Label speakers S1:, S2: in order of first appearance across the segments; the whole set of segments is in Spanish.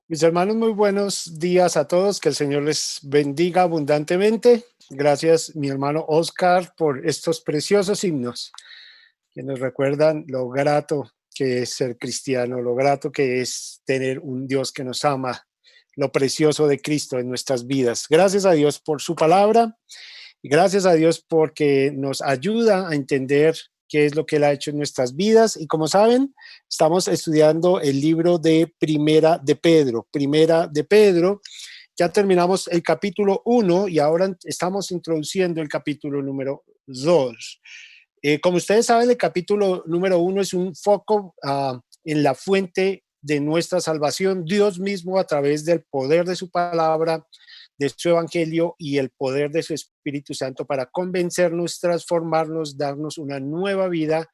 S1: Mis hermanos, muy buenos días a todos, que el Señor les bendiga abundantemente. Gracias, mi hermano Oscar, por estos preciosos himnos que nos recuerdan lo grato que es ser cristiano, lo grato que es tener un Dios que nos ama, lo precioso de Cristo en nuestras vidas. Gracias a Dios por su palabra y gracias a Dios porque nos ayuda a entender qué es lo que Él ha hecho en nuestras vidas. Y como saben, estamos estudiando el libro de Primera de Pedro. Primera de Pedro, ya terminamos el capítulo 1 y ahora estamos introduciendo el capítulo número 2. Como ustedes saben, el capítulo número 1 es un foco en la fuente de nuestra salvación, Dios mismo a través del poder de su palabra, de su evangelio y el poder de su Espíritu Santo para convencernos, transformarnos, darnos una vida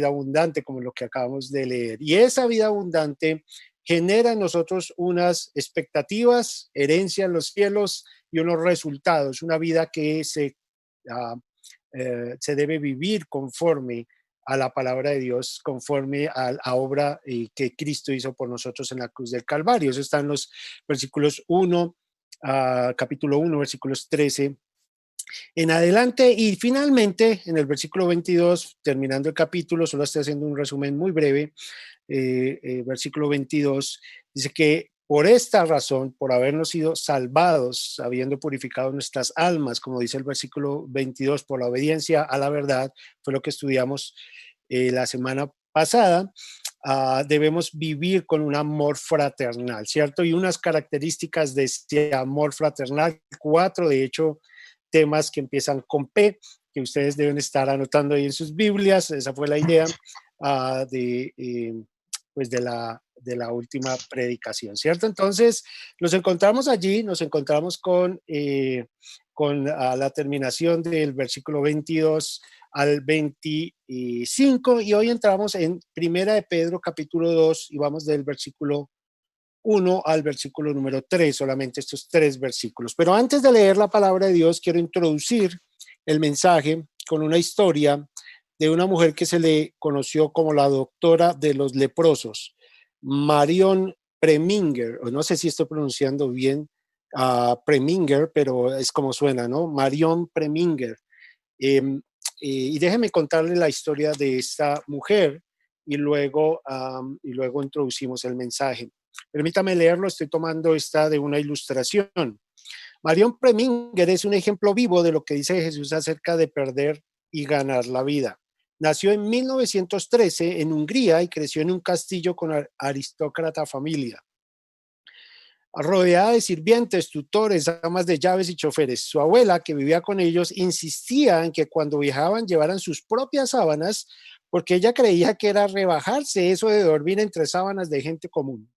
S1: abundante como lo que acabamos de leer. Y esa vida abundante genera en nosotros unas expectativas, herencia en los cielos y unos resultados, una vida que se debe vivir conforme a la palabra de Dios, conforme a la obra que Cristo hizo por nosotros en la cruz del Calvario. Eso está en los versículos 1, capítulo 1, versículos 13 en adelante. Y finalmente, en el versículo 22, terminando el capítulo, solo estoy haciendo un resumen muy breve, versículo 22, dice que por esta razón, por habernos sido salvados, habiendo purificado nuestras almas, como dice el versículo 22, por la obediencia a la verdad, fue lo que estudiamos la semana pasada, debemos vivir con un amor fraternal, ¿cierto? Y unas características de este amor fraternal, 4, de hecho, temas que empiezan con P, que ustedes deben estar anotando ahí en sus Biblias. Esa fue la idea pues de la última predicación, ¿cierto? Entonces, nos encontramos allí, nos encontramos con la terminación del versículo 22 al 25 y hoy entramos en Primera de Pedro capítulo 2 y vamos del versículo 1 al versículo número 3, solamente estos 3 versículos. Pero antes de leer la palabra de Dios, quiero introducir el mensaje con una historia de una mujer que se le conoció como la doctora de los leprosos, Marion Preminger, o no sé si estoy pronunciando bien Preminger, pero es como suena, ¿no? Marion Preminger. Y déjeme contarle la historia de esta mujer y luego introducimos el mensaje. Permítame leerlo, estoy tomando esta de una ilustración. Marion Preminger es un ejemplo vivo de lo que dice Jesús acerca de perder y ganar la vida. Nació en 1913 en Hungría y creció en un castillo con aristócrata familia, rodeada de sirvientes, tutores, amas de llaves y choferes. Su abuela, que vivía con ellos, insistía en que cuando viajaban llevaran sus propias sábanas, porque ella creía que era rebajarse eso de dormir entre sábanas de gente común.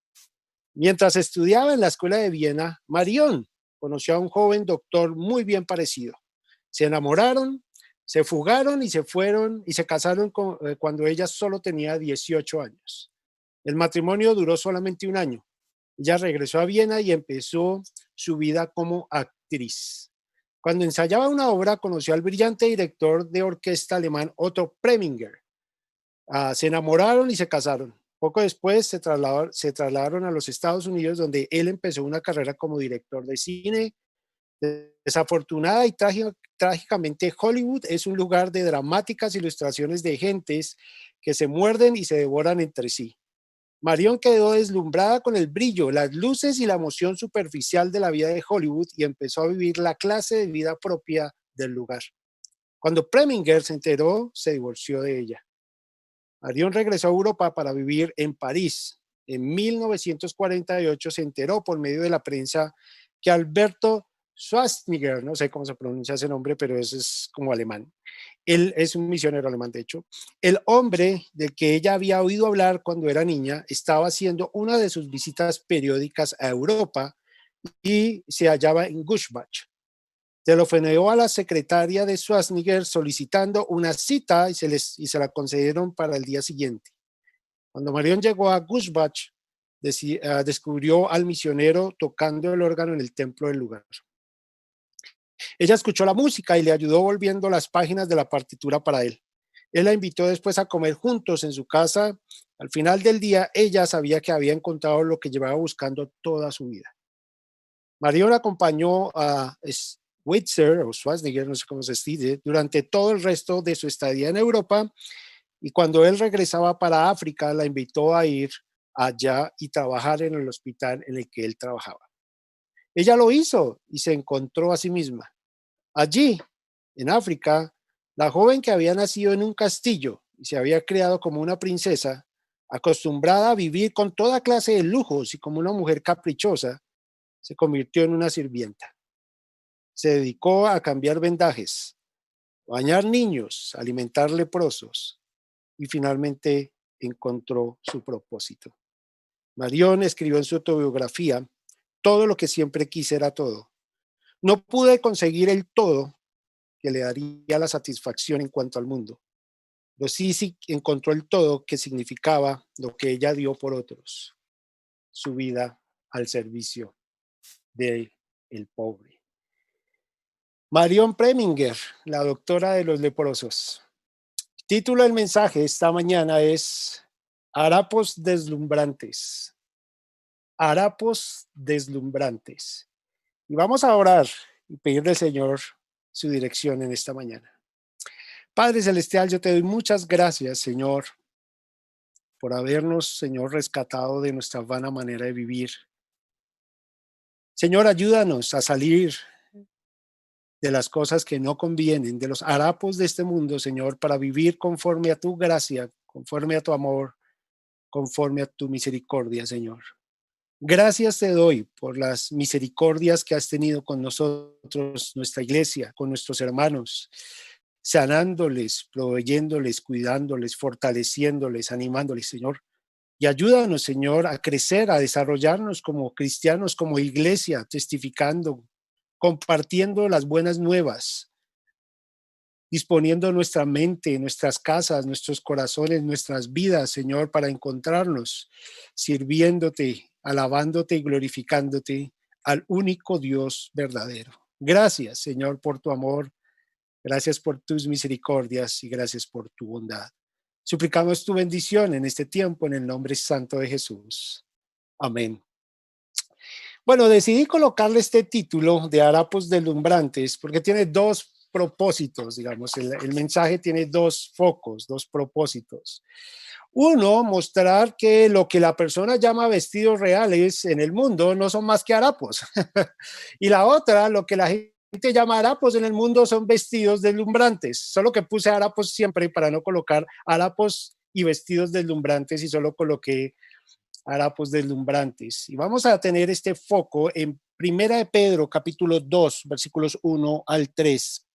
S1: Mientras estudiaba en la escuela de Viena, Marion conoció a un joven doctor muy bien parecido. Se enamoraron, se fugaron y se fueron y se casaron cuando ella solo tenía 18 años. El matrimonio duró solamente un año. Ella regresó a Viena y empezó su vida como actriz. Cuando ensayaba una obra, conoció al brillante director de orquesta alemán Otto Preminger. Se enamoraron y se casaron. Poco después se trasladaron a los Estados Unidos, donde él empezó una carrera como director de cine. Desafortunada y trágicamente, Hollywood es un lugar de dramáticas ilustraciones de gentes que se muerden y se devoran entre sí. Marion quedó deslumbrada con el brillo, las luces y la emoción superficial de la vida de Hollywood y empezó a vivir la clase de vida propia del lugar. Cuando Preminger se enteró, se divorció de ella. Marion regresó a Europa para vivir en París. En 1948 se enteró por medio de la prensa que Alberto Schwarzenegger, no sé cómo se pronuncia ese nombre, pero eso es como alemán. Él es un misionero alemán, de hecho. El hombre del que ella había oído hablar cuando era niña estaba haciendo una de sus visitas periódicas a Europa y se hallaba en Gushbach. Telefoneó a la secretaria de Schwarzenegger solicitando una cita y se la concedieron para el día siguiente. Cuando Marion llegó a Gushbach, descubrió al misionero tocando el órgano en el templo del lugar. Ella escuchó la música y le ayudó volviendo las páginas de la partitura para él. Él la invitó después a comer juntos en su casa. Al final del día, ella sabía que había encontrado lo que llevaba buscando toda su vida. Marion acompañó a Switzer o Schwarzenegger, no sé cómo se dice, durante todo el resto de su estadía en Europa, y cuando él regresaba para África, la invitó a ir allá y trabajar en el hospital en el que él trabajaba. Ella lo hizo y se encontró a sí misma. Allí, en África, la joven que había nacido en un castillo y se había criado como una princesa, acostumbrada a vivir con toda clase de lujos y como una mujer caprichosa, se convirtió en una sirvienta. Se dedicó a cambiar vendajes, bañar niños, alimentar leprosos y finalmente encontró su propósito. Marion escribió en su autobiografía: todo lo que siempre quise era todo. No pude conseguir el todo que le daría la satisfacción en cuanto al mundo, pero sí encontró el todo que significaba lo que ella dio por otros, su vida al servicio del pobre. Marion Preminger, la doctora de los leprosos. El título del mensaje esta mañana es Harapos deslumbrantes. Harapos deslumbrantes. Y vamos a orar y pedirle al Señor su dirección en esta mañana. Padre Celestial, yo te doy muchas gracias, Señor, por habernos, Señor, rescatado de nuestra vana manera de vivir. Señor, ayúdanos a salir de las cosas que no convienen, de los harapos de este mundo, Señor, para vivir conforme a tu gracia, conforme a tu amor, conforme a tu misericordia, Señor. Gracias te doy por las misericordias que has tenido con nosotros, nuestra iglesia, con nuestros hermanos, sanándoles, proveyéndoles, cuidándoles, fortaleciéndoles, animándoles, Señor. Y ayúdanos, Señor, a crecer, a desarrollarnos como cristianos, como iglesia, testificando, compartiendo las buenas nuevas, disponiendo nuestra mente, nuestras casas, nuestros corazones, nuestras vidas, Señor, para encontrarnos, sirviéndote, alabándote y glorificándote al único Dios verdadero. Gracias, Señor, por tu amor. Gracias por tus misericordias y gracias por tu bondad. Suplicamos tu bendición en este tiempo en el nombre santo de Jesús. Amén. Bueno, decidí colocarle este título de Harapos deslumbrantes porque tiene dos propósitos, digamos. El mensaje tiene dos focos, dos propósitos. Uno, mostrar que lo que la persona llama vestidos reales en el mundo no son más que harapos. Y la otra, lo que la gente llama harapos en el mundo son vestidos deslumbrantes. Solo que puse harapos siempre para no colocar harapos y vestidos deslumbrantes y solo coloqué harapos deslumbrantes. Y vamos a tener este foco en Primera de Pedro, capítulo 2, versículos 1 al 3.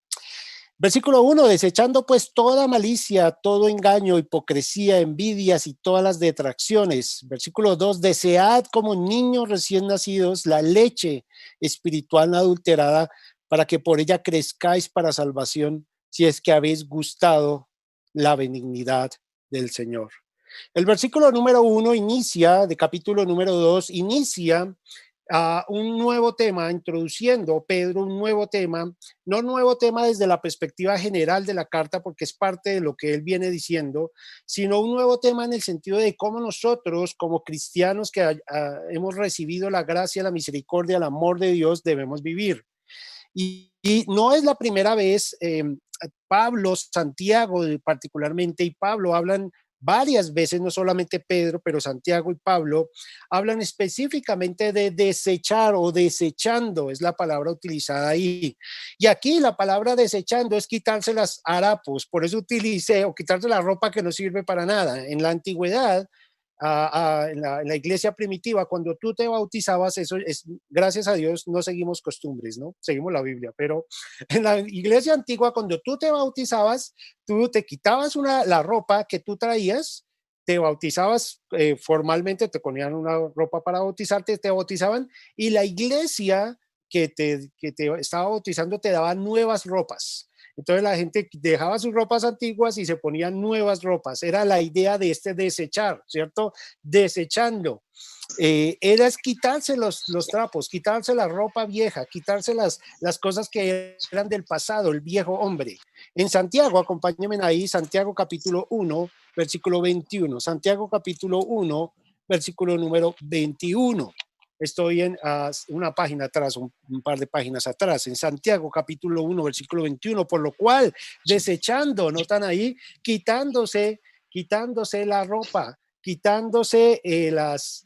S1: Versículo 1, desechando pues toda malicia, todo engaño, hipocresía, envidias y todas las detracciones. Versículo 2, desead como niños recién nacidos la leche espiritual no adulterada, para que por ella crezcáis para salvación, si es que habéis gustado la benignidad del Señor. El versículo número 1 inicia, de capítulo número 2, inicia un nuevo tema, introduciendo Pedro un nuevo tema, no un nuevo tema desde la perspectiva general de la carta, porque es parte de lo que él viene diciendo, sino un nuevo tema en el sentido de cómo nosotros, como cristianos que hemos recibido la gracia, la misericordia, el amor de Dios, debemos vivir. Y no es la primera vez, Pablo, Santiago particularmente, y Pablo hablan varias veces, no solamente Pedro, pero Santiago y Pablo, hablan específicamente de desechar o desechando, es la palabra utilizada ahí. Y aquí la palabra desechando es quitarse las harapos, por eso utilicé, o quitarse la ropa que no sirve para nada. En la antigüedad, en la iglesia primitiva, cuando tú te bautizabas, eso es, gracias a Dios, no seguimos costumbres, ¿no? Seguimos la Biblia, pero en la iglesia antigua, cuando tú te bautizabas, tú te quitabas la ropa que tú traías, te bautizabas formalmente, te ponían una ropa para bautizarte, te bautizaban, y la iglesia que te estaba bautizando te daba nuevas ropas. Entonces la gente dejaba sus ropas antiguas y se ponían nuevas ropas. Era la idea de este desechar, ¿cierto? Desechando. Era es quitarse los trapos, quitarse la ropa vieja, quitarse las cosas que eran del pasado, el viejo hombre. En Santiago, acompáñenme ahí, Santiago capítulo 1, versículo 21. Santiago capítulo 1, versículo número 21. Estoy en una página atrás, un par de páginas atrás, en Santiago capítulo 1, versículo 21, por lo cual,
S2: Sí.
S1: desechando, notan ahí, quitándose la ropa, quitándose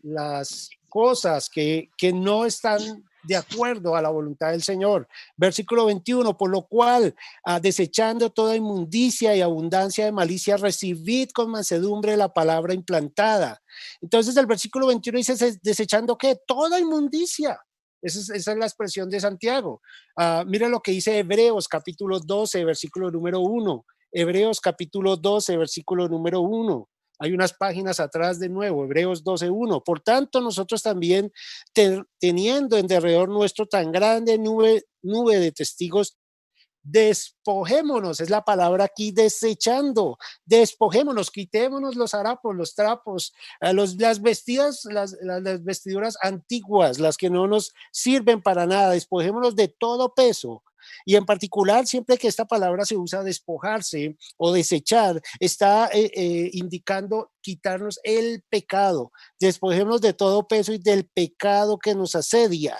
S1: las cosas que no están de acuerdo a la voluntad del Señor. Versículo 21, por lo cual, desechando toda inmundicia y abundancia de malicia, recibid con mansedumbre la palabra implantada. Entonces el versículo 21 dice, desechando qué? Toda inmundicia. Esa es la expresión de Santiago. Mira lo que dice Hebreos capítulo 12, versículo número 1. Hebreos capítulo 12, versículo número 1. Hay unas páginas atrás de nuevo, Hebreos 12:1. Por tanto, nosotros también, teniendo en derredor nuestro tan grande nube de testigos, despojémonos, es la palabra aquí, desechando, despojémonos, quitémonos los harapos, los trapos, las vestidas, las vestiduras antiguas, las que no nos sirven para nada, despojémonos de todo peso. Y en particular, siempre que esta palabra se usa despojarse o desechar, está indicando quitarnos el pecado. Despojémonos de todo peso y del pecado que nos asedia.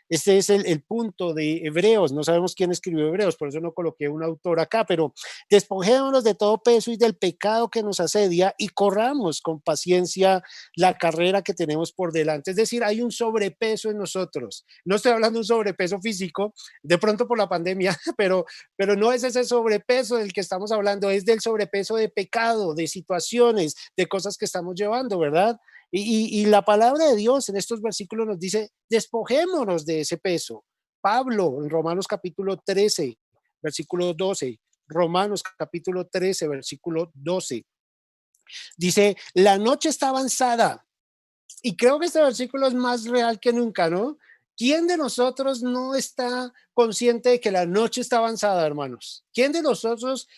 S1: Este es el punto de Hebreos. No sabemos quién escribió Hebreos, por eso no coloqué un autor acá, pero despojémonos de todo peso y del pecado que nos asedia y corramos con paciencia la carrera que tenemos por delante. Es decir, hay un sobrepeso en nosotros. No estoy hablando de un sobrepeso físico, de pronto por la pandemia, pero no es ese sobrepeso del que estamos hablando, es del sobrepeso de pecado, de situaciones, de cosas que estamos llevando, ¿verdad? Y la palabra de Dios en estos versículos nos dice, despojémonos de ese peso. Pablo en Romanos capítulo 13, versículo 12, Romanos capítulo 13, versículo 12, dice, la noche está avanzada. Y creo que este versículo es más real que nunca, ¿no? ¿Quién de nosotros no está consciente de que la noche está avanzada, hermanos? ¿Quién de nosotros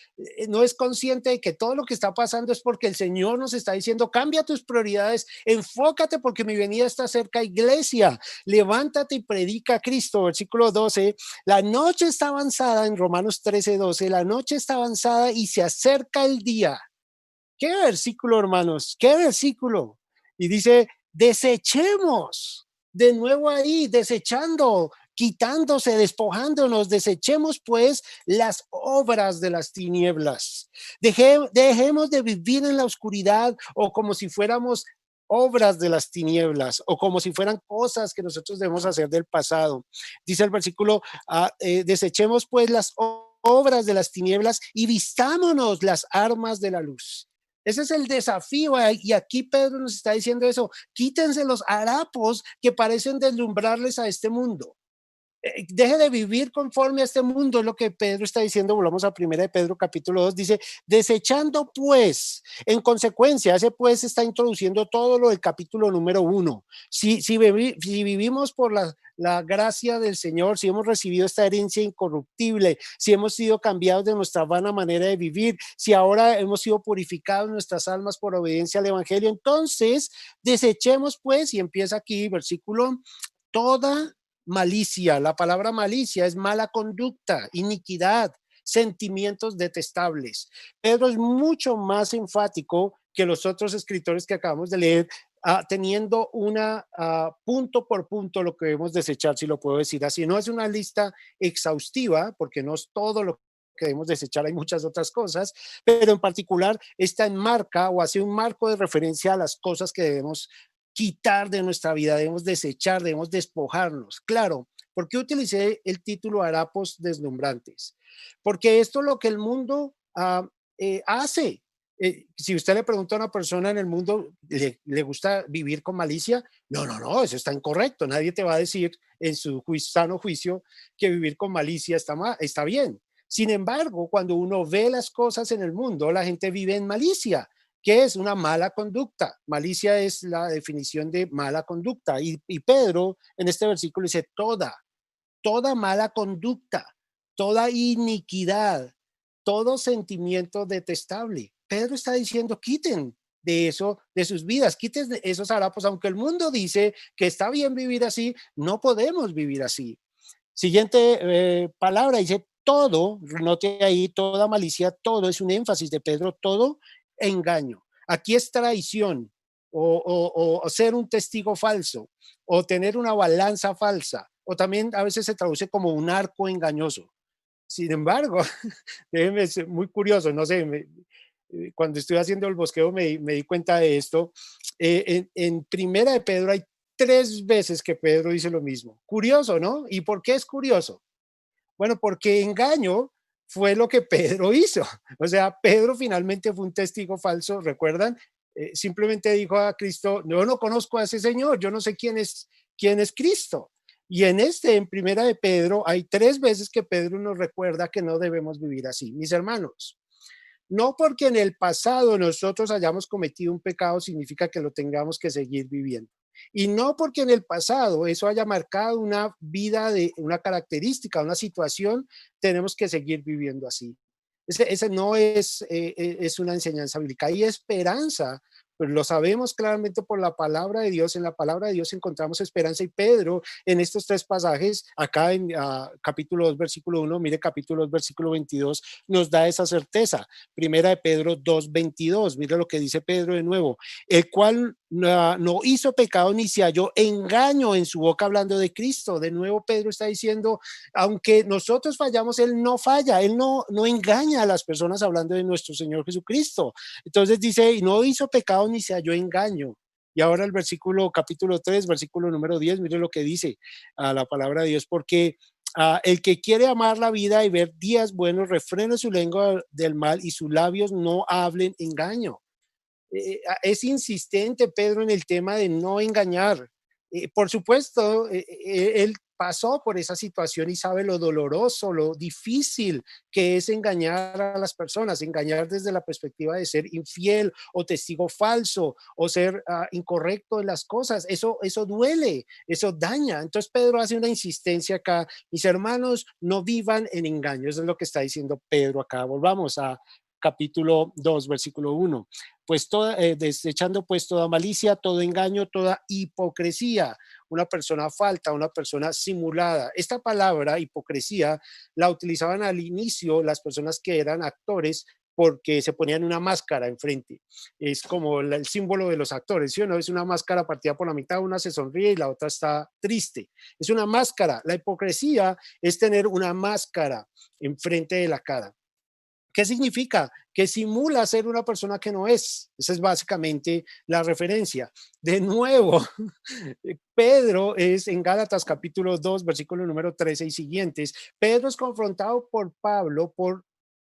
S1: no es consciente de que todo lo que está pasando es porque el Señor nos está diciendo, cambia tus prioridades, enfócate porque mi venida está cerca, iglesia, levántate y predica a Cristo, versículo 12, la noche está avanzada en Romanos 13, 12, la noche está avanzada y se acerca el día. ¿Qué versículo, hermanos? ¿Qué versículo? Y dice, desechemos, de nuevo ahí, desechando, quitándose, despojándonos, desechemos pues las obras de las tinieblas. Dejemos de vivir en la oscuridad o como si fuéramos obras de las tinieblas o como si fueran cosas que nosotros debemos hacer del pasado. Dice el versículo, desechemos pues las obras de las tinieblas y vistámonos las armas de la luz. Ese es el desafío. Y aquí Pedro nos está diciendo eso. Quítense los harapos que parecen deslumbrarles a este mundo. Deje de vivir conforme a este mundo, es lo que Pedro está diciendo. Volvamos a primera de Pedro capítulo 2, dice, desechando pues, en consecuencia, ese pues está introduciendo todo lo del capítulo número 1. Si vivimos por la gracia del Señor, si hemos recibido esta herencia incorruptible, si hemos sido cambiados de nuestra vana manera de vivir, si ahora hemos sido purificados nuestras almas por obediencia al Evangelio, entonces desechemos pues, y empieza aquí versículo, toda malicia. La palabra malicia es mala conducta, iniquidad, sentimientos detestables. Pedro es mucho más enfático que los otros escritores que acabamos de leer, teniendo una punto por punto lo que debemos desechar, si lo puedo decir así. No es una lista exhaustiva, porque no es todo lo que debemos desechar, hay muchas otras cosas, pero en particular está en marca o hace un marco de referencia a las cosas que debemos quitar de nuestra vida, debemos desechar, debemos despojarnos. Claro, ¿por qué utilicé el título Harapos Deslumbrantes? Porque esto es lo que el mundo hace. Si usted le pregunta a una persona en el mundo, ¿le gusta vivir con malicia? No, no, no, eso está incorrecto. Nadie te va a decir en su sano juicio que vivir con malicia está bien. Sin embargo, cuando uno ve las cosas en el mundo, la gente vive en malicia. ¿Qué es una mala conducta? Malicia es la definición de mala conducta. Y Pedro en este versículo dice toda mala conducta, toda iniquidad, todo sentimiento detestable. Pedro está diciendo, quiten de eso, de sus vidas, quiten esos harapos, aunque el mundo dice que está bien vivir así, no podemos vivir así. Siguiente palabra, dice todo, note ahí, toda malicia, todo, es un énfasis de Pedro, todo engaño. Aquí es traición o ser un testigo falso o tener una balanza falsa o también a veces se traduce como un arco engañoso. Sin embargo, déjeme ser muy curioso, no sé, cuando estoy haciendo el bosqueo me di cuenta de esto. En Primera de Pedro hay 3 veces que Pedro dice lo mismo. Curioso, ¿no? ¿Y por qué es curioso? Bueno, porque engaño fue lo que Pedro hizo. O sea, Pedro finalmente fue un testigo falso, ¿recuerdan? Simplemente dijo a Cristo, yo no conozco a ese Señor, yo no sé quién es Cristo. Y en Primera de Pedro, hay 3 veces que Pedro nos recuerda que no debemos vivir así. Mis hermanos, no porque en el pasado nosotros hayamos cometido un pecado significa que lo tengamos que seguir viviendo. Y no porque en el pasado eso haya marcado una vida de una característica, una situación, tenemos que seguir viviendo así. Ese no es, es una enseñanza bíblica. Hay esperanza, pues lo sabemos claramente por la palabra de Dios. En la palabra de Dios encontramos esperanza y Pedro en estos 3 pasajes, acá en capítulo 2, versículo 1, mire capítulo 2, versículo 22, nos da esa certeza. Primera de Pedro 2, 22, mire lo que dice Pedro de nuevo, el cual no hizo pecado ni se halló engaño en su boca hablando de Cristo. De nuevo Pedro está diciendo, aunque nosotros fallamos, Él no falla, Él no engaña a las personas hablando de nuestro Señor Jesucristo. Entonces dice, y no hizo pecado ni se halló engaño. Y ahora el versículo, capítulo 3, versículo número 10, mire lo que dice la palabra de Dios, porque el que quiere amar la vida y ver días buenos, refrene su lengua del mal y sus labios no hablen engaño. Es insistente Pedro en el tema de no engañar. Por supuesto, él pasó por esa situación y sabe lo doloroso, lo difícil que es engañar a las personas, engañar desde la perspectiva de ser infiel o testigo falso o ser incorrecto en las cosas. Eso duele, eso daña. Entonces Pedro hace una insistencia acá, mis hermanos, no vivan en engaño. Eso es lo que está diciendo Pedro acá. Volvamos a capítulo 2, versículo 1. Pues desechando pues toda malicia, todo engaño, toda hipocresía. Una persona falta, una persona simulada. Esta palabra hipocresía la utilizaban al inicio las personas que eran actores porque se ponían una máscara enfrente. Es como el símbolo de los actores, ¿sí o no? Es una máscara partida por la mitad, una se sonríe y la otra está triste. Es una máscara. La hipocresía es tener una máscara enfrente de la cara. ¿Qué significa? Que simula ser una persona que no es. Esa es básicamente la referencia. De nuevo, Pedro es en Gálatas capítulo 2, versículo número 13 y siguientes. Pedro es confrontado por Pablo por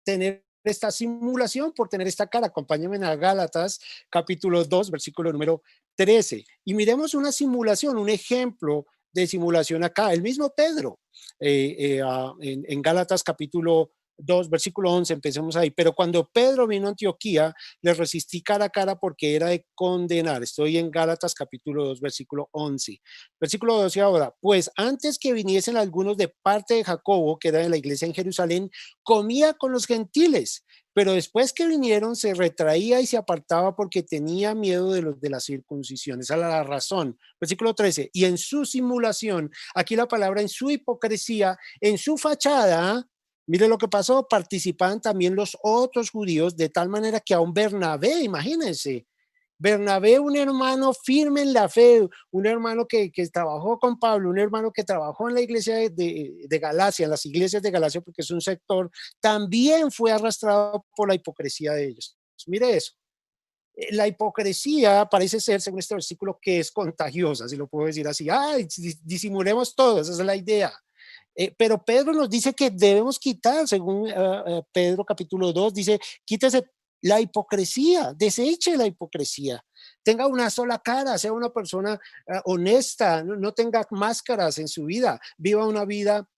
S1: tener esta simulación, por tener esta cara. Acompáñenme a Gálatas capítulo 2, versículo número 13. Y miremos una simulación, un ejemplo de simulación acá. El mismo Pedro, en Gálatas capítulo 2, versículo 11, empecemos ahí. Pero cuando Pedro vino a Antioquía, le resistí cara a cara porque era de condenar. Estoy en Gálatas capítulo 2, versículo 11. Versículo 12 ahora. Pues antes que viniesen algunos de parte de Jacobo, que era de la iglesia en Jerusalén, comía con los gentiles. Pero después que vinieron, se retraía y se apartaba porque tenía miedo de los de la circuncisión. Esa era la razón. Versículo 13. Y en su simulación, aquí la palabra en su hipocresía, en su fachada, mire lo que pasó, participaban también los otros judíos, de tal manera que a un Bernabé, imagínense, Bernabé, un hermano firme en la fe, un hermano que trabajó con Pablo, un hermano que trabajó en la iglesia de Galacia, en las iglesias de Galacia, porque es un sector, también fue arrastrado por la hipocresía de ellos. Mire eso. La hipocresía parece ser, según este versículo, que es contagiosa, si lo puedo decir así. Ay, disimulemos todo, esa es la idea. Pero Pedro nos dice que debemos quitar, según Pedro capítulo 2, dice, quítese la hipocresía, deseche la hipocresía, tenga una sola cara, sea una persona honesta, no tenga máscaras en su vida, viva una vida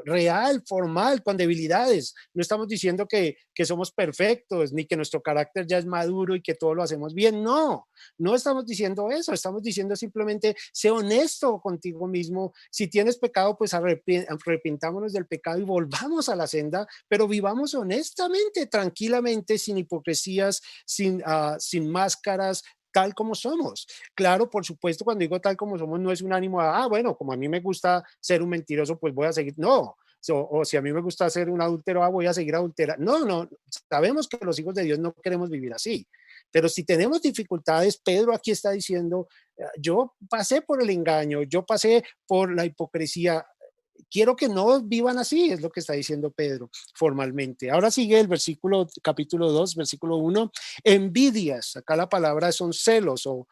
S1: real, formal, con debilidades. No estamos diciendo que somos perfectos, ni que nuestro carácter ya es maduro y que todo lo hacemos bien. No, no estamos diciendo eso. Estamos diciendo simplemente, sé honesto contigo mismo. Si tienes pecado, pues arrepintámonos del pecado y volvamos a la senda, pero vivamos honestamente, tranquilamente, sin hipocresías, sin máscaras, tal como somos. Claro, por supuesto, cuando digo tal como somos, no es un ánimo a, bueno, como a mí me gusta ser un mentiroso, pues voy a seguir. No, o si a mí me gusta ser un adúltero, voy a seguir adulterando. No, no, sabemos que los hijos de Dios no queremos vivir así. Pero si tenemos dificultades, Pedro aquí está diciendo, yo pasé por el engaño, yo pasé por la hipocresía, quiero que no vivan así, es lo que está diciendo Pedro formalmente. Ahora sigue el versículo, capítulo 2, versículo 1, envidias, acá la palabra son celos o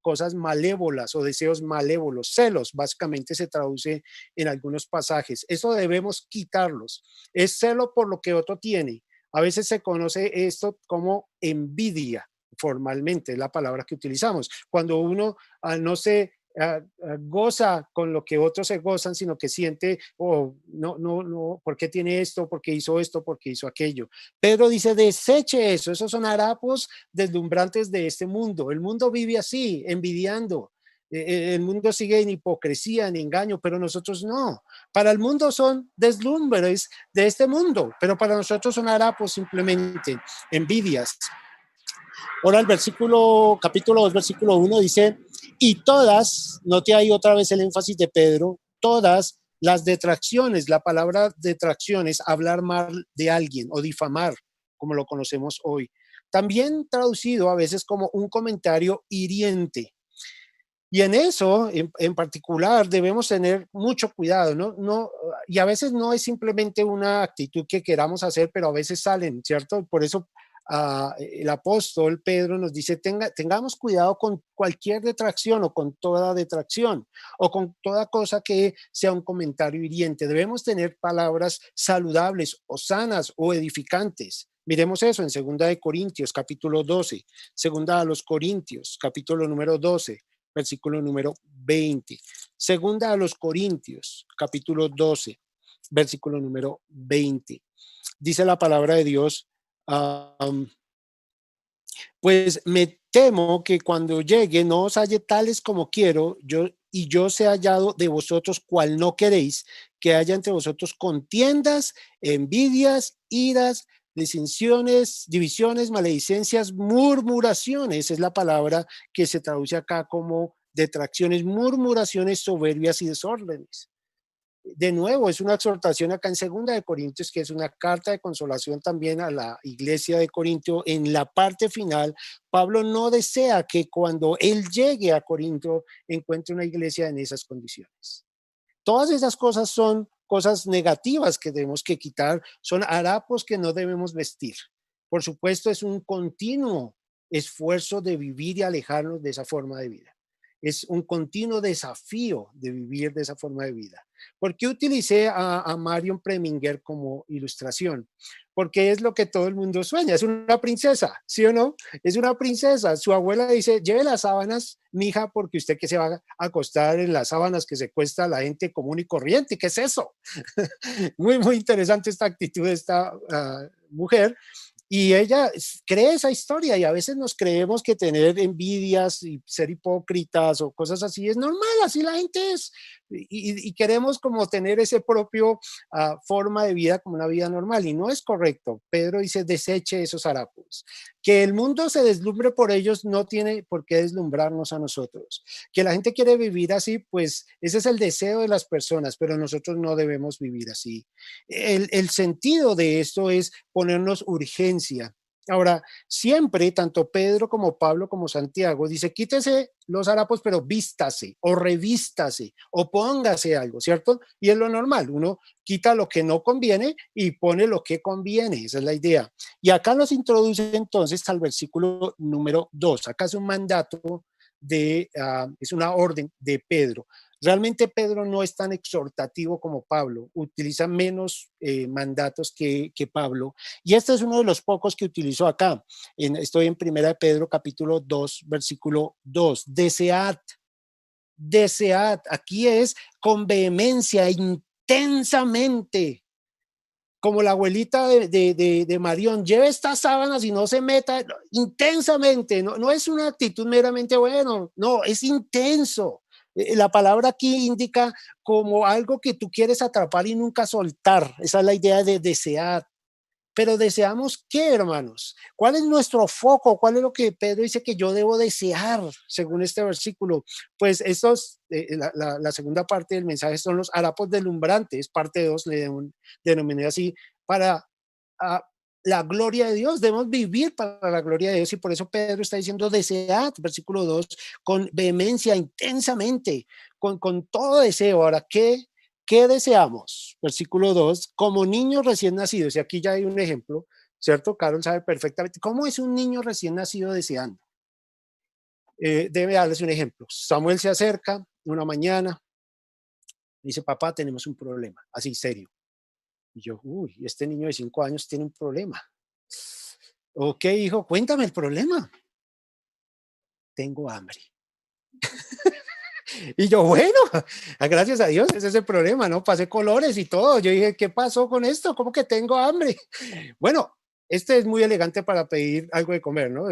S1: cosas malévolas o deseos malévolos, celos, básicamente se traduce en algunos pasajes. Eso debemos quitarlos. Es celo por lo que otro tiene. A veces se conoce esto como envidia, formalmente, es la palabra que utilizamos. Cuando uno no se goza con lo que otros se gozan, sino que siente, oh, no, no, no, ¿por qué tiene esto? ¿Por qué hizo esto? ¿Por qué hizo aquello? Pedro dice, deseche eso, esos son harapos deslumbrantes de este mundo. El mundo vive así, envidiando. El mundo sigue en hipocresía, en engaño, pero nosotros no. Para el mundo son deslumbres de este mundo, pero para nosotros son harapos simplemente, envidias. Ahora el versículo, capítulo 2, versículo 1 dice, y todas, note ahí otra vez el énfasis de Pedro, todas las detracciones, la palabra detracciones, hablar mal de alguien o difamar, como lo conocemos hoy. También traducido a veces como un comentario hiriente. Y en eso, en particular, debemos tener mucho cuidado, ¿no? No, y a veces no es simplemente una actitud que queramos hacer, pero a veces salen, ¿cierto? Por eso el apóstol Pedro nos dice, tengamos cuidado con cualquier detracción o con toda detracción o con toda cosa que sea un comentario hiriente. Debemos tener palabras saludables o sanas o edificantes. Miremos eso en 2 capítulo 12, segunda a los Corintios, capítulo número 12, versículo número 20. Segunda a los Corintios, capítulo 12, versículo número 20. Dice la palabra de Dios, pues me temo que cuando llegue no os halle tales como quiero, yo sea hallado de vosotros cual no queréis, que haya entre vosotros contiendas, envidias, iras, disensiones, divisiones, maledicencias, murmuraciones, es la palabra que se traduce acá como detracciones, murmuraciones, soberbias y desórdenes. De nuevo, es una exhortación acá en 2 que es una carta de consolación también a la iglesia de Corinto. En la parte final, Pablo no desea que cuando él llegue a Corinto encuentre una iglesia en esas condiciones. Todas esas cosas son cosas negativas que tenemos que quitar, son harapos que no debemos vestir. Por supuesto, es un continuo esfuerzo de vivir y alejarnos de esa forma de vida. Es un continuo desafío de vivir de esa forma de vida. ¿Por qué utilicé a Marion Preminger como ilustración? Porque es lo que todo el mundo sueña, es una princesa, ¿sí o no? Es una princesa. Su abuela dice, lleve las sábanas, mija, porque usted que se va a acostar en las sábanas que se cuesta la gente común y corriente. ¿Qué es eso? Muy, muy interesante esta actitud de esta mujer. Y ella cree esa historia y a veces nos creemos que tener envidias y ser hipócritas o cosas así es normal, así la gente es. Y queremos como tener ese propio forma de vida como una vida normal y no es correcto. Pedro dice, deseche esos harapos. Que el mundo se deslumbre por ellos no tiene por qué deslumbrarnos a nosotros. Que la gente quiere vivir así, pues ese es el deseo de las personas, pero nosotros no debemos vivir así. El sentido de esto es ponernos urgencia. Ahora, siempre, tanto Pedro como Pablo como Santiago, dice, quítese los harapos, pero vístase o revístase o póngase algo, ¿cierto? Y es lo normal, uno quita lo que no conviene y pone lo que conviene, esa es la idea. Y acá nos introduce entonces al versículo número 2, acá es un mandato es una orden de Pedro. Realmente Pedro no es tan exhortativo como Pablo, utiliza menos mandatos que Pablo, y este es uno de los pocos que utilizó acá. Estoy en 1 Pedro capítulo 2, versículo 2, desead, aquí es con vehemencia, intensamente, como la abuelita de Marión, lleve estas sábanas y no se meta intensamente, no, no es una actitud meramente bueno, no, es intenso. La palabra aquí indica como algo que tú quieres atrapar y nunca soltar. Esa es la idea de desear. Pero deseamos qué, hermanos? ¿Cuál es nuestro foco? ¿Cuál es lo que Pedro dice que yo debo desear según este versículo? Pues estos, la segunda parte del mensaje son los harapos deslumbrantes, parte 2, le denominé así, para a, la gloria de Dios. Debemos vivir para la gloria de Dios y por eso Pedro está diciendo desead, versículo 2, con vehemencia, intensamente, con todo deseo. Ahora, ¿qué deseamos? Versículo 2, como niños recién nacidos, y aquí ya hay un ejemplo, ¿cierto? Carol sabe perfectamente cómo es un niño recién nacido deseando. Debe darles un ejemplo. Samuel se acerca una mañana, dice, papá, tenemos un problema, así serio. Y yo, uy, este niño de 5 años tiene un problema. Ok, hijo, cuéntame el problema. Tengo hambre. Y yo, bueno, gracias a Dios, ese es el problema, ¿no? Pasé colores y todo. Yo dije, ¿qué pasó con esto? ¿Cómo que tengo hambre? Bueno, este es muy elegante para pedir algo de comer, ¿no?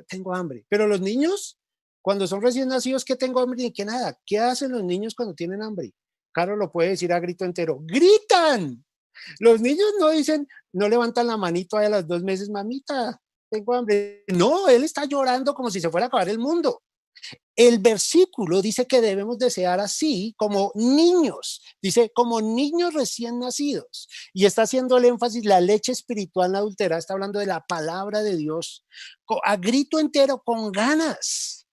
S1: Tengo hambre. Pero los niños, cuando son recién nacidos, ¿qué tengo hambre ni qué nada? ¿Qué hacen los niños cuando tienen hambre? Caro lo puede decir a grito entero, gritan. Los niños no dicen, no levantan la manito a las 2 meses, mamita, tengo hambre. No, él está llorando como si se fuera a acabar el mundo. El versículo dice que debemos desear así como niños, dice como niños recién nacidos y está haciendo el énfasis la leche espiritual no adulterada, está hablando de la palabra de Dios a grito entero, con ganas.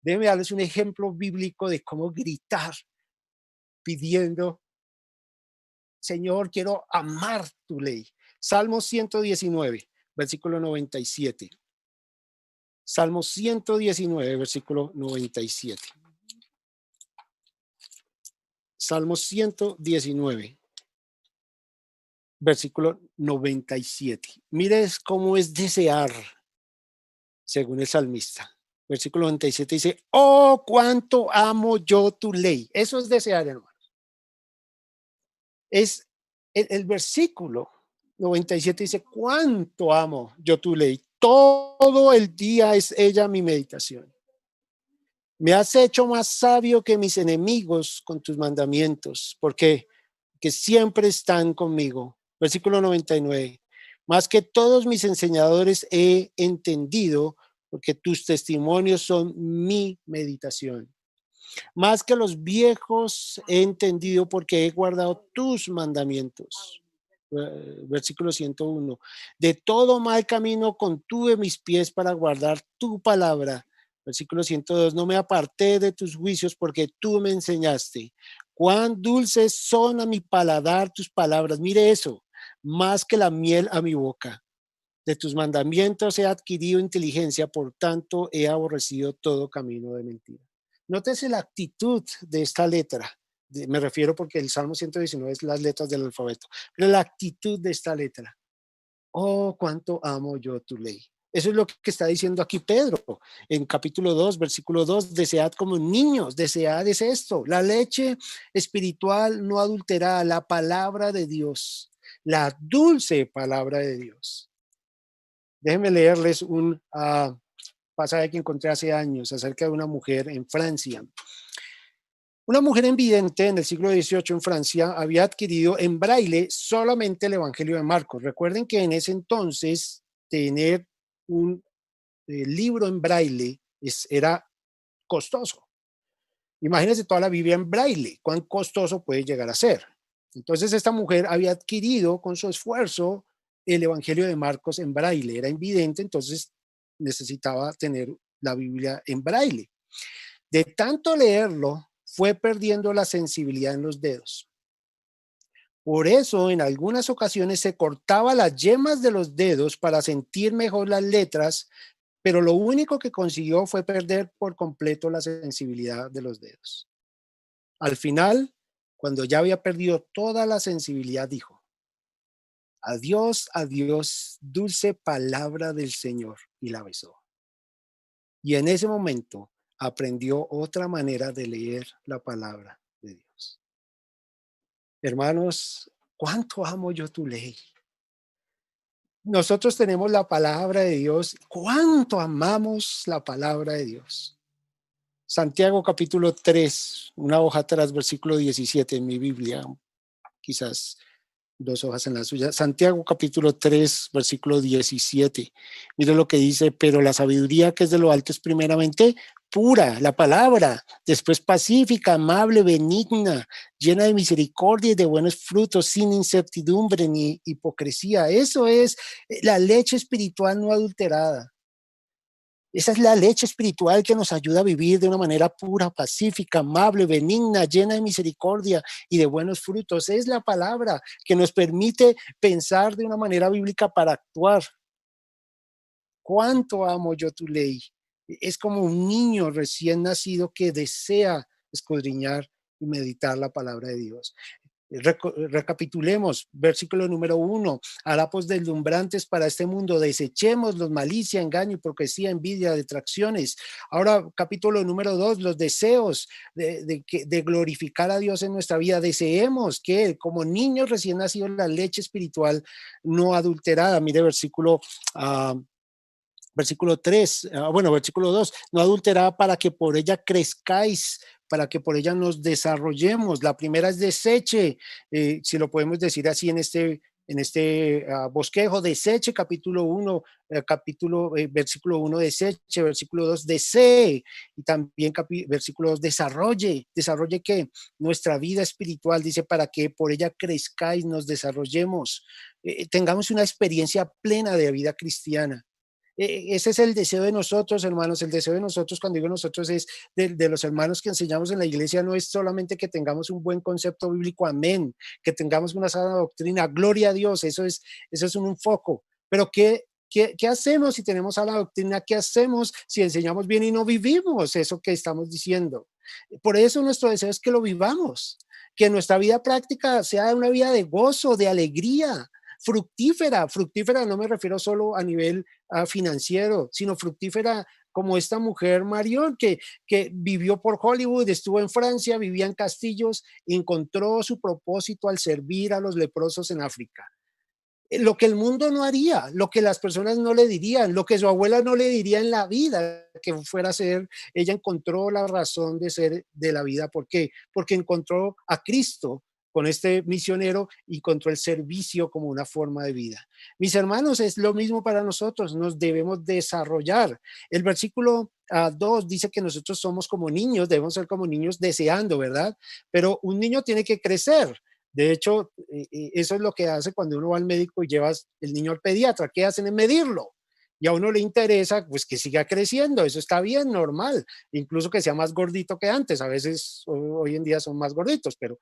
S1: Déjenme darles un ejemplo bíblico de cómo gritar pidiendo, Señor, quiero amar tu ley. Salmo 119, versículo 97. Salmo 119, versículo 97. Salmo 119, versículo 97. Mire cómo es desear, según el salmista. Versículo 97 dice, oh, cuánto amo yo tu ley. Eso es desear, hermano. Es el versículo 97 dice, cuánto amo yo tu ley. Todo el día es ella mi meditación. Me has hecho más sabio que mis enemigos con tus mandamientos, porque que siempre están conmigo. Versículo 99. Más que todos mis enseñadores he entendido, porque tus testimonios son mi meditación. Más que los viejos he entendido, porque he guardado tus mandamientos. Versículo 101. De todo mal camino contuve mis pies para guardar tu palabra. Versículo 102. No me aparté de tus juicios porque tú me enseñaste. Cuán dulces son a mi paladar tus palabras. Mire eso, más que la miel a mi boca. De tus mandamientos he adquirido inteligencia, por tanto he aborrecido todo camino de mentira. Nótese la actitud de esta letra. Me refiero porque el Salmo 119 es las letras del alfabeto, pero la actitud de esta letra. Oh, cuánto amo yo tu ley. Eso es lo que está diciendo aquí Pedro en capítulo 2, versículo 2. Desead como niños, desead es esto, la leche espiritual no adulterada, la palabra de Dios, la dulce palabra de Dios. Déjenme leerles un pasaje que encontré hace años acerca de una mujer en Francia. Una mujer invidente en el siglo XVIII en Francia había adquirido en braille solamente el Evangelio de Marcos. Recuerden que en ese entonces tener un libro en braille era costoso. Imagínense toda la Biblia en braille, cuán costoso puede llegar a ser. Entonces esta mujer había adquirido con su esfuerzo el Evangelio de Marcos en braille, era invidente, entonces necesitaba tener la Biblia en braille. De tanto leerlo, fue perdiendo la sensibilidad en los dedos. Por eso, en algunas ocasiones se cortaba las yemas de los dedos para sentir mejor las letras, pero lo único que consiguió fue perder por completo la sensibilidad de los dedos. Al final, cuando ya había perdido toda la sensibilidad, dijo, adiós, adiós, dulce palabra del Señor, y la besó. Y en ese momento aprendió otra manera de leer la palabra de Dios. Hermanos, ¿cuánto amo yo tu ley? Nosotros tenemos la palabra de Dios. ¿Cuánto amamos la palabra de Dios? Santiago capítulo 3, una hoja atrás, versículo 17 en mi Biblia, quizás dos hojas en la suya. Santiago capítulo 3, versículo 17. Mire lo que dice, pero la sabiduría que es de lo alto es primeramente pura, la palabra, después pacífica, amable, benigna, llena de misericordia y de buenos frutos, sin incertidumbre ni hipocresía. Eso es la leche espiritual no adulterada. Esa es la leche espiritual que nos ayuda a vivir de una manera pura, pacífica, amable, benigna, llena de misericordia y de buenos frutos. Es la palabra que nos permite pensar de una manera bíblica para actuar. ¿Cuánto amo yo tu ley? Es como un niño recién nacido que desea escudriñar y meditar la palabra de Dios. Recapitulemos, versículo número 1, harapos deslumbrantes para este mundo, desechemos los malicia, engaño, hipocresía, envidia, detracciones. Ahora, capítulo número 2, los deseos de glorificar a Dios en nuestra vida. Deseemos que como niños recién nacidos la leche espiritual no adulterada. Mire versículo 3, bueno, versículo 2, no adulterada para que por ella crezcáis, para que por ella nos desarrollemos. La primera es deseche, si lo podemos decir así en este bosquejo, deseche, capítulo 1, versículo 1, deseche, versículo 2, desee, y también versículo 2, desarrolle que nuestra vida espiritual, dice, para que por ella crezcáis, nos desarrollemos, tengamos una experiencia plena de vida cristiana. Ese es el deseo de nosotros, hermanos. El deseo de nosotros, cuando digo nosotros, es de los hermanos que enseñamos en la iglesia, no es solamente que tengamos un buen concepto bíblico, amén, que tengamos una sana doctrina, gloria a Dios, eso es un foco. Pero ¿qué hacemos si tenemos sana doctrina? ¿Qué hacemos si enseñamos bien y no vivimos eso que estamos diciendo? Por eso nuestro deseo es que lo vivamos, que nuestra vida práctica sea una vida de gozo, de alegría, fructífera. Fructífera no me refiero solo a nivel financiero, sino fructífera como esta mujer Marion que vivió por Hollywood, estuvo en Francia, vivía en castillos, encontró su propósito al servir a los leprosos en África. Lo que el mundo no haría, lo que las personas no le dirían, lo que su abuela no le diría en la vida que fuera a ser, ella encontró la razón de ser de la vida. ¿Por qué? Porque encontró a Cristo con este misionero y encontró el servicio como una forma de vida. Mis hermanos, es lo mismo para nosotros, nos debemos desarrollar. El versículo 2 dice que nosotros somos como niños, debemos ser como niños deseando, ¿verdad? Pero un niño tiene que crecer. De hecho, eso es lo que hace cuando uno va al médico y llevas el niño al pediatra. ¿Qué hacen? Es medirlo. Y a uno le interesa, pues que siga creciendo. Eso está bien, normal. Incluso que sea más gordito que antes. A veces, hoy en día son más gorditos, pero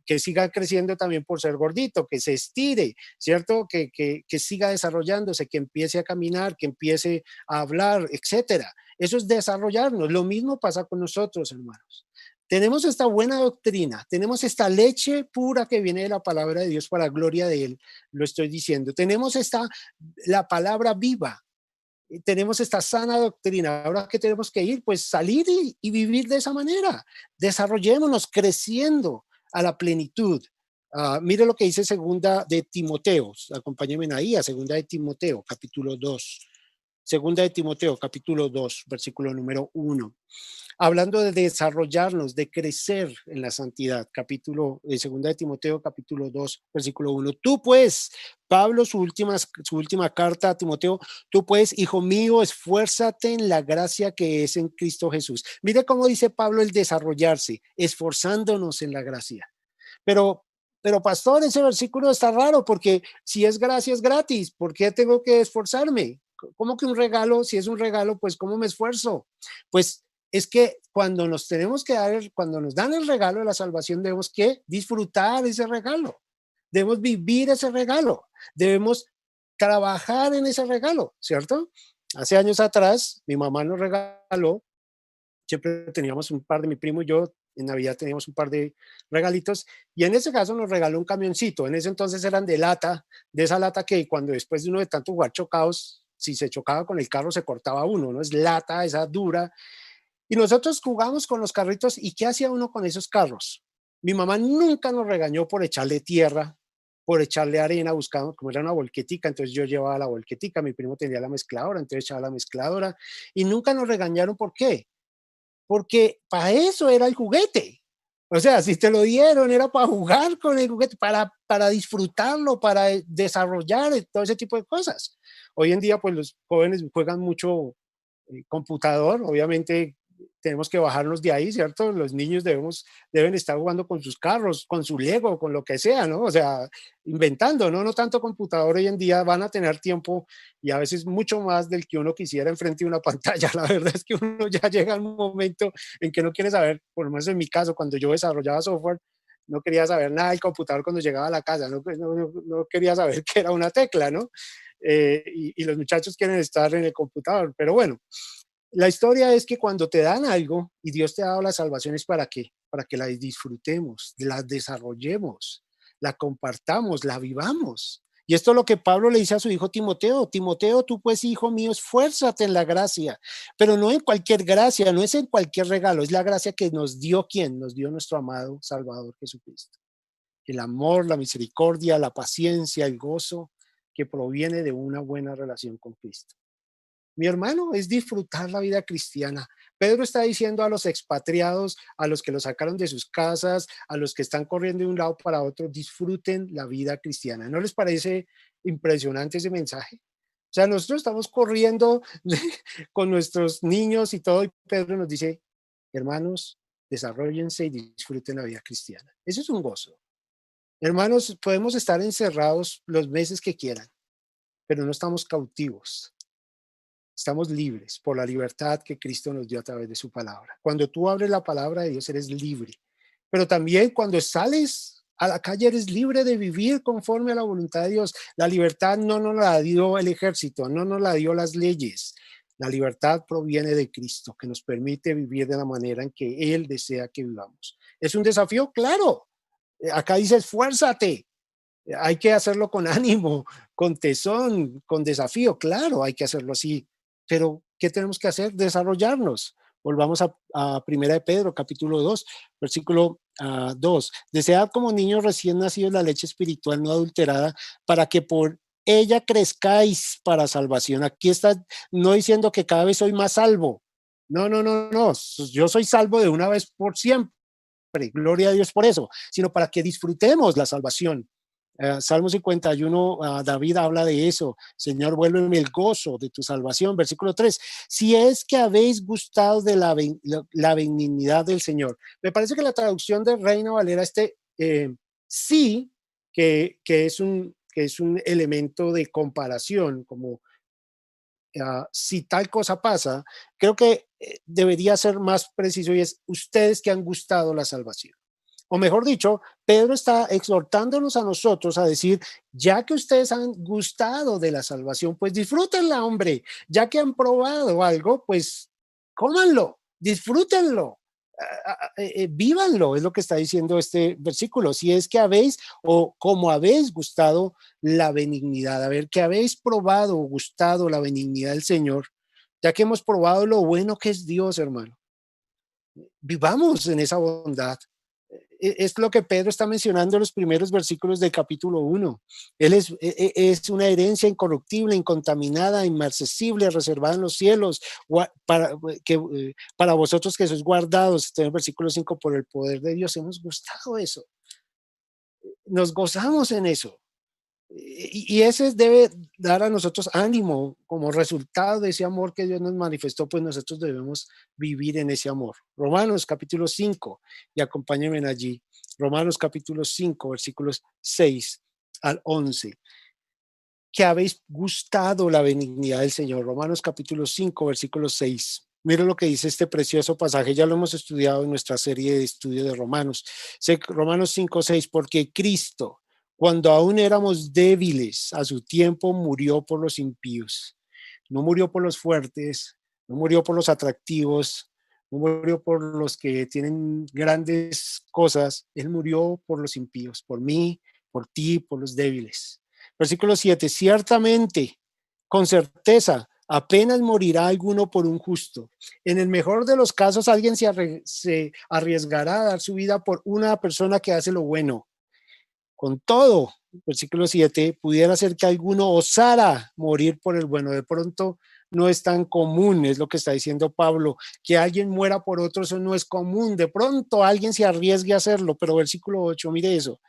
S1: que siga creciendo también por ser gordito, que se estire, ¿cierto? Que siga desarrollándose, que empiece a caminar, que empiece a hablar, etcétera. Eso es desarrollarnos. Lo mismo pasa con nosotros, hermanos. Tenemos esta buena doctrina, tenemos esta leche pura que viene de la palabra de Dios para gloria de Él, lo estoy diciendo. Tenemos la palabra viva, tenemos esta sana doctrina. Ahora que tenemos que ir, pues salir y vivir de esa manera. Desarrollémonos creciendo a la plenitud. Mire lo que dice segunda de Timoteo, acompáñenme ahí a segunda de Timoteo, capítulo 2. Segunda de Timoteo, capítulo 2, versículo número 1. Hablando de desarrollarnos, de crecer en la santidad, capítulo de segunda de Timoteo, capítulo 2, versículo 1. Tú pues, Pablo, su última carta a Timoteo, tú pues, hijo mío, esfuérzate en la gracia que es en Cristo Jesús. Mire cómo dice Pablo el desarrollarse, esforzándonos en la gracia. Pero pastor, ese versículo está raro porque si es gracia es gratis, ¿por qué tengo que esforzarme? ¿Cómo que un regalo? Si es un regalo, pues ¿cómo me esfuerzo? Pues es que cuando nos tenemos que dar, cuando nos dan el regalo de la salvación, debemos que disfrutar ese regalo, debemos vivir ese regalo, debemos trabajar en ese regalo, ¿cierto? Hace años atrás, mi mamá nos regaló, siempre teníamos un par de mi primo y yo, en Navidad teníamos un par de regalitos, y en ese caso nos regaló un camioncito. En ese entonces eran de lata, de esa lata que cuando después de uno de tanto jugar chocados, si se chocaba con el carro se cortaba uno, ¿no? Es lata, esa dura. Y nosotros jugamos con los carritos, ¿y qué hacía uno con esos carros? Mi mamá nunca nos regañó por echarle tierra, por echarle arena, buscando, como era una volquetica, entonces yo llevaba la volquetica, mi primo tenía la mezcladora, entonces echaba la mezcladora, y nunca nos regañaron. ¿Por qué? Porque para eso era el juguete. O sea, si te lo dieron era para jugar con el juguete, para disfrutarlo, para desarrollar todo ese tipo de cosas. Hoy en día, pues los jóvenes juegan mucho computador, obviamente tenemos que bajarnos de ahí, ¿cierto? Los niños deben estar jugando con sus carros, con su Lego, con lo que sea, ¿no? O sea, inventando, ¿no? No tanto computador hoy en día, van a tener tiempo y a veces mucho más del que uno quisiera enfrente de una pantalla. La verdad es que uno ya llega a un momento en que no quiere saber, por lo menos en mi caso, cuando yo desarrollaba software, no quería saber nada del computador cuando llegaba a la casa, no quería saber qué era una tecla, ¿no? Y los muchachos quieren estar en el computador, pero bueno, la historia es que cuando te dan algo y Dios te ha dado la salvación es para qué, para que la disfrutemos, la desarrollemos, la compartamos, la vivamos. Y esto es lo que Pablo le dice a su hijo Timoteo. Timoteo, tú pues, hijo mío, esfuérzate en la gracia, pero no en cualquier gracia, no es en cualquier regalo, es la gracia que nos dio ¿quién? Nos dio nuestro amado Salvador Jesucristo. El amor, la misericordia, la paciencia, el gozo que proviene de una buena relación con Cristo. Mi hermano, es disfrutar la vida cristiana. Pedro está diciendo a los expatriados, a los que lo sacaron de sus casas, a los que están corriendo de un lado para otro, disfruten la vida cristiana. ¿No les parece impresionante ese mensaje? O sea, nosotros estamos corriendo con nuestros niños y todo, y Pedro nos dice, hermanos, desarrollense y disfruten la vida cristiana. Eso es un gozo. Hermanos, podemos estar encerrados los meses que quieran, pero no estamos cautivos. Estamos libres por la libertad que Cristo nos dio a través de su palabra. Cuando tú abres la palabra de Dios, eres libre. Pero también cuando sales a la calle, eres libre de vivir conforme a la voluntad de Dios. La libertad no nos la dio el ejército, no nos la dio las leyes. La libertad proviene de Cristo, que nos permite vivir de la manera en que Él desea que vivamos. ¿Es un desafío? Claro. Acá dice, esfuérzate. Hay que hacerlo con ánimo, con tesón, con desafío, claro, hay que hacerlo así. Pero, ¿qué tenemos que hacer? Desarrollarnos. Volvamos a Primera de Pedro, capítulo 2, versículo 2. Desead como niños recién nacidos la leche espiritual no adulterada, para que por ella crezcáis para salvación. Aquí está no diciendo que cada vez soy más salvo. No, no, no, no. Yo soy salvo de una vez por siempre. Gloria a Dios por eso, sino para que disfrutemos la salvación. Salmo 51, David habla de eso. Señor, vuélveme el gozo de tu salvación. Versículo 3. Si es que habéis gustado de la benignidad del Señor. Me parece que la traducción de Reina Valera, sí, que es un elemento de comparación, como si tal cosa pasa, creo que debería ser más preciso y es ustedes que han gustado la salvación. O mejor dicho, Pedro está exhortándonos a nosotros a decir, ya que ustedes han gustado de la salvación, pues disfrútenla, hombre. Ya que han probado algo, pues cómanlo, disfrútenlo, vívanlo, es lo que está diciendo este versículo. Si es que habéis o como habéis gustado la benignidad, a ver, que habéis probado o gustado la benignidad del Señor, ya que hemos probado lo bueno que es Dios, hermano. Vivamos en esa bondad. Es lo que Pedro está mencionando en los primeros versículos del capítulo 1. Él es una herencia incorruptible, incontaminada, inmarcesible, reservada en los cielos, para vosotros que sois guardados, en el versículo 5, por el poder de Dios. Hemos gustado eso. Nos gozamos en eso. Y ese debe dar a nosotros ánimo como resultado de ese amor que Dios nos manifestó, pues nosotros debemos vivir en ese amor. Romanos capítulo 5, y acompáñenme allí. Romanos capítulo 5, versículos 6 al 11. Que habéis gustado la benignidad del Señor. Romanos capítulo 5, versículo 6. Mira lo que dice este precioso pasaje, ya lo hemos estudiado en nuestra serie de estudio de Romanos. Romanos 5, 6, porque Cristo, cuando aún éramos débiles, a su tiempo murió por los impíos. No murió por los fuertes, no murió por los atractivos, no murió por los que tienen grandes cosas. Él murió por los impíos, por mí, por ti, por los débiles. Versículo 7, ciertamente, con certeza, Apenas morirá alguno por un justo. En el mejor de los casos, alguien se arriesgará a dar su vida por una persona que hace lo bueno. Con todo, versículo 7, pudiera ser que alguno osara morir por el bueno. De pronto no es tan común, es lo que está diciendo Pablo, que alguien muera por otro, eso no es común. De pronto alguien se arriesgue a hacerlo, pero versículo 8, mire eso.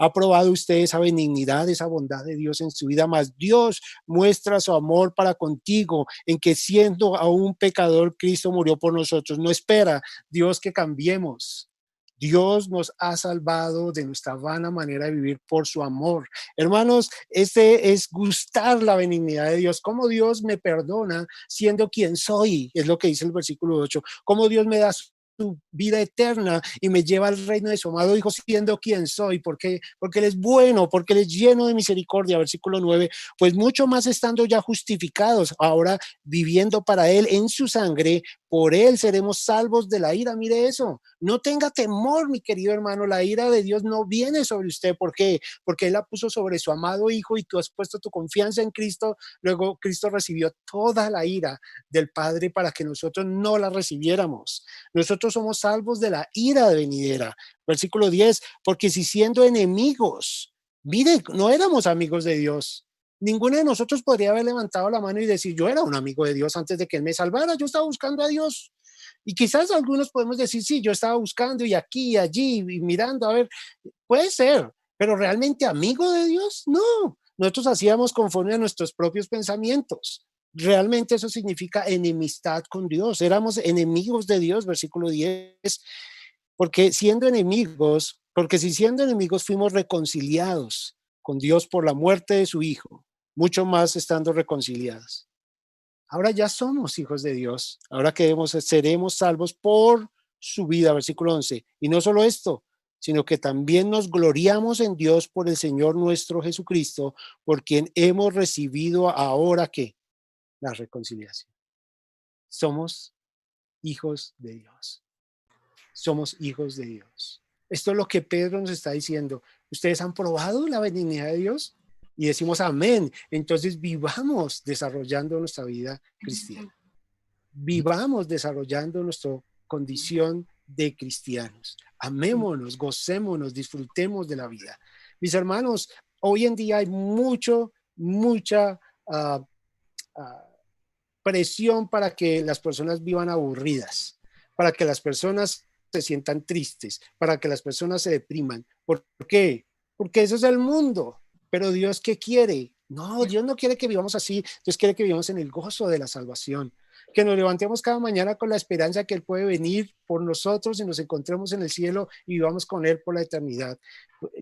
S1: ¿Ha probado usted esa benignidad, esa bondad de Dios en su vida? Más Dios muestra su amor para contigo, en que siendo aún pecador, Cristo murió por nosotros. No espera Dios que cambiemos. Dios nos ha salvado de nuestra vana manera de vivir por su amor. Hermanos, este es gustar la benignidad de Dios. Cómo Dios me perdona siendo quien soy, es lo que dice el versículo 8. Cómo Dios me da su vida eterna y me lleva al reino de su amado Hijo siendo quien soy, porque Él es bueno, porque Él es lleno de misericordia. Versículo 9, pues mucho más estando ya justificados, ahora viviendo para Él en su sangre, por Él seremos salvos de la ira. Mire eso, no tenga temor, mi querido hermano, la ira de Dios no viene sobre usted. ¿Por qué? Porque Él la puso sobre su amado Hijo y tú has puesto tu confianza en Cristo. Luego Cristo recibió toda la ira del Padre para que nosotros no la recibiéramos. Nosotros somos salvos de la ira venidera. Versículo 10, porque si siendo enemigos, miren, no éramos amigos de Dios. Ninguno de nosotros podría haber levantado la mano y decir, yo era un amigo de Dios antes de que Él me salvara, yo estaba buscando a Dios. Y quizás algunos podemos decir, sí, yo estaba buscando y aquí y allí y mirando, a ver, puede ser, pero realmente amigo de Dios, no. Nosotros hacíamos conforme a nuestros propios pensamientos. Realmente eso significa enemistad con Dios. Éramos enemigos de Dios, versículo 10, porque si siendo enemigos fuimos reconciliados con Dios por la muerte de su Hijo, mucho más estando reconciliados. Ahora ya somos hijos de Dios. Ahora que seremos salvos por su vida, versículo 11. Y no solo esto, sino que también nos gloriamos en Dios por el Señor nuestro Jesucristo, por quien hemos recibido ahora que la reconciliación. Somos hijos de Dios. Somos hijos de Dios. Esto es lo que Pedro nos está diciendo. ¿Ustedes han probado la benignidad de Dios? Y decimos amén. Entonces vivamos desarrollando nuestra vida cristiana. Vivamos desarrollando nuestra condición de cristianos. Amémonos, gocémonos, disfrutemos de la vida. Mis hermanos, hoy en día hay mucha presión para que las personas vivan aburridas, para que las personas se sientan tristes, para que las personas se depriman. ¿Por qué? Porque eso es el mundo. Pero Dios, ¿qué quiere? No, Dios no quiere que vivamos así. Dios quiere que vivamos en el gozo de la salvación. Que nos levantemos cada mañana con la esperanza que Él puede venir por nosotros y nos encontremos en el cielo y vivamos con Él por la eternidad.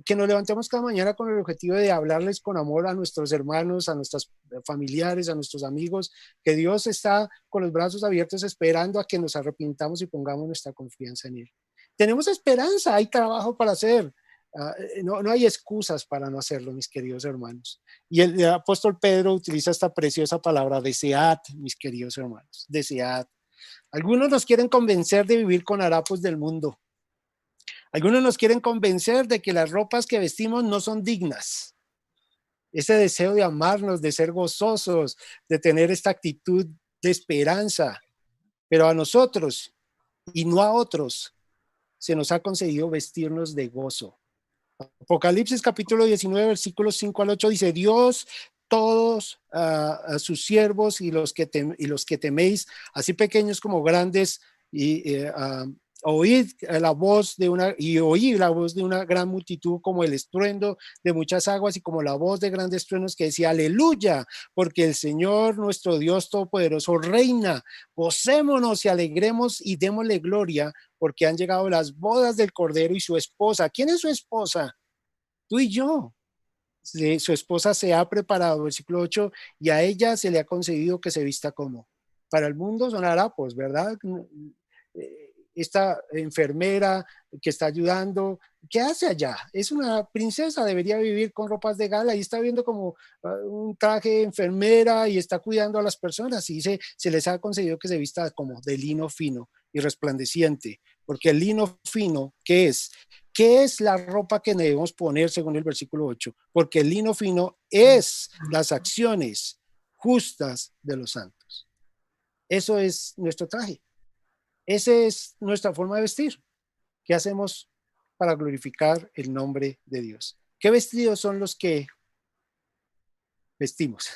S1: Que nos levantemos cada mañana con el objetivo de hablarles con amor a nuestros hermanos, a nuestros familiares, a nuestros amigos, que Dios está con los brazos abiertos esperando a que nos arrepintamos y pongamos nuestra confianza en Él. Tenemos esperanza, hay trabajo para hacer. No hay excusas para no hacerlo, mis queridos hermanos. Y el apóstol Pedro utiliza esta preciosa palabra, desead, mis queridos hermanos, desead. Algunos nos quieren convencer de vivir con harapos del mundo. Algunos nos quieren convencer de que las ropas que vestimos no son dignas. Ese deseo de amarnos, de ser gozosos, de tener esta actitud de esperanza. Pero a nosotros y no a otros se nos ha concedido vestirnos de gozo. Apocalipsis capítulo 19, versículos 5 al 8 dice, Dios, todos a sus siervos y los que teméis, así pequeños como grandes, oíd la voz de una gran multitud, como el estruendo de muchas aguas y como la voz de grandes truenos, que decía aleluya, porque el Señor nuestro Dios todopoderoso reina. Gocémonos y alegremos y démosle gloria, porque han llegado las bodas del Cordero y su esposa. ¿Quién es su esposa? Tú y yo. Su esposa se ha preparado, versículo 8, y a ella se le ha concedido que se vista como. Para el mundo son harapos, ¿verdad? Esta enfermera que está ayudando, ¿qué hace allá? Es una princesa, debería vivir con ropas de gala y está viendo como un traje de enfermera y está cuidando a las personas y se les ha concedido que se vista como de lino fino y resplandeciente, porque el lino fino, ¿qué es? ¿Qué es la ropa que debemos poner según el versículo 8? Porque el lino fino es las acciones justas de los santos. Eso es nuestro traje. Esa es nuestra forma de vestir. ¿Qué hacemos para glorificar el nombre de Dios? ¿Qué vestidos son los que vestimos?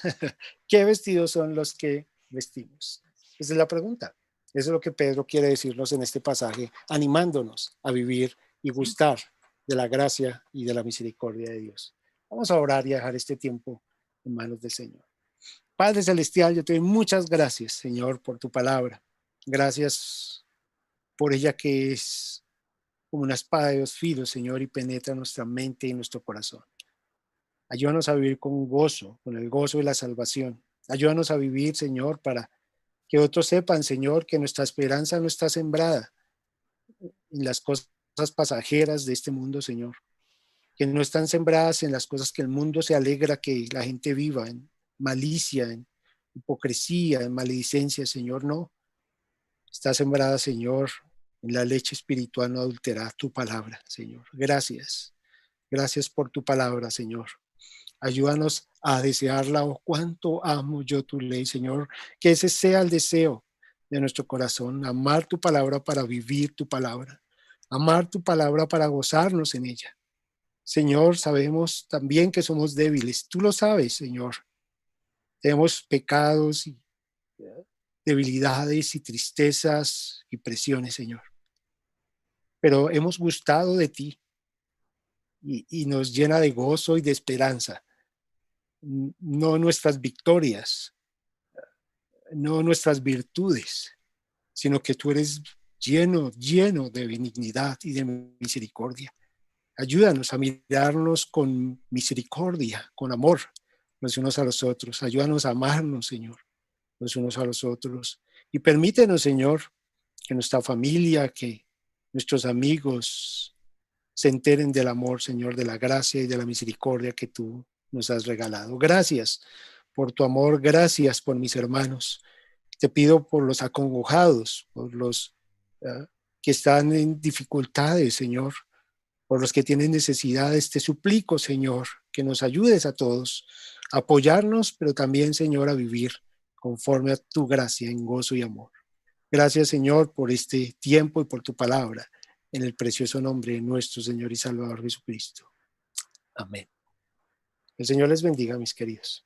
S1: ¿Qué vestidos son los que vestimos? Esa es la pregunta. Eso es lo que Pedro quiere decirnos en este pasaje, animándonos a vivir y gustar de la gracia y de la misericordia de Dios. Vamos a orar y a dejar este tiempo en manos del Señor. Padre Celestial, yo te doy muchas gracias, Señor, por tu palabra. Gracias por ella que es como una espada de dos filos, Señor, y penetra nuestra mente y nuestro corazón. Ayúdanos a vivir con gozo, con el gozo de la salvación. Ayúdanos a vivir, Señor, para que otros sepan, Señor, que nuestra esperanza no está sembrada en las cosas pasajeras de este mundo, Señor, que no están sembradas en las cosas que el mundo se alegra que la gente viva, en malicia, en hipocresía, en maledicencia, Señor, no. Está sembrada, Señor, en la leche espiritual no adulterada, tu palabra, Señor. Gracias. Gracias por tu palabra, Señor. Ayúdanos a desearla. Oh, cuánto amo yo tu ley, Señor. Que ese sea el deseo de nuestro corazón. Amar tu palabra para vivir tu palabra. Amar tu palabra para gozarnos en ella. Señor, sabemos también que somos débiles. Tú lo sabes, Señor. Tenemos pecados y debilidades y tristezas y presiones, Señor. Pero hemos gustado de ti y nos llena de gozo y de esperanza. No nuestras victorias, no nuestras virtudes, sino que tú eres lleno de benignidad y de misericordia. Ayúdanos a mirarnos con misericordia, con amor, los unos a los otros. Ayúdanos a amarnos, Señor, los unos a los otros. Y permítenos, Señor, que nuestra familia, que nuestros amigos se enteren del amor, Señor, de la gracia y de la misericordia que tú nos has regalado. Gracias por tu amor, gracias por mis hermanos. Te pido por los acongojados, por los que están en dificultades, Señor, por los que tienen necesidades. Te suplico, Señor, que nos ayudes a todos a apoyarnos, pero también, Señor, a vivir conforme a tu gracia en gozo y amor. Gracias, Señor, por este tiempo y por tu palabra, en el precioso nombre de nuestro Señor y Salvador Jesucristo. Amén. El Señor les bendiga, mis queridos.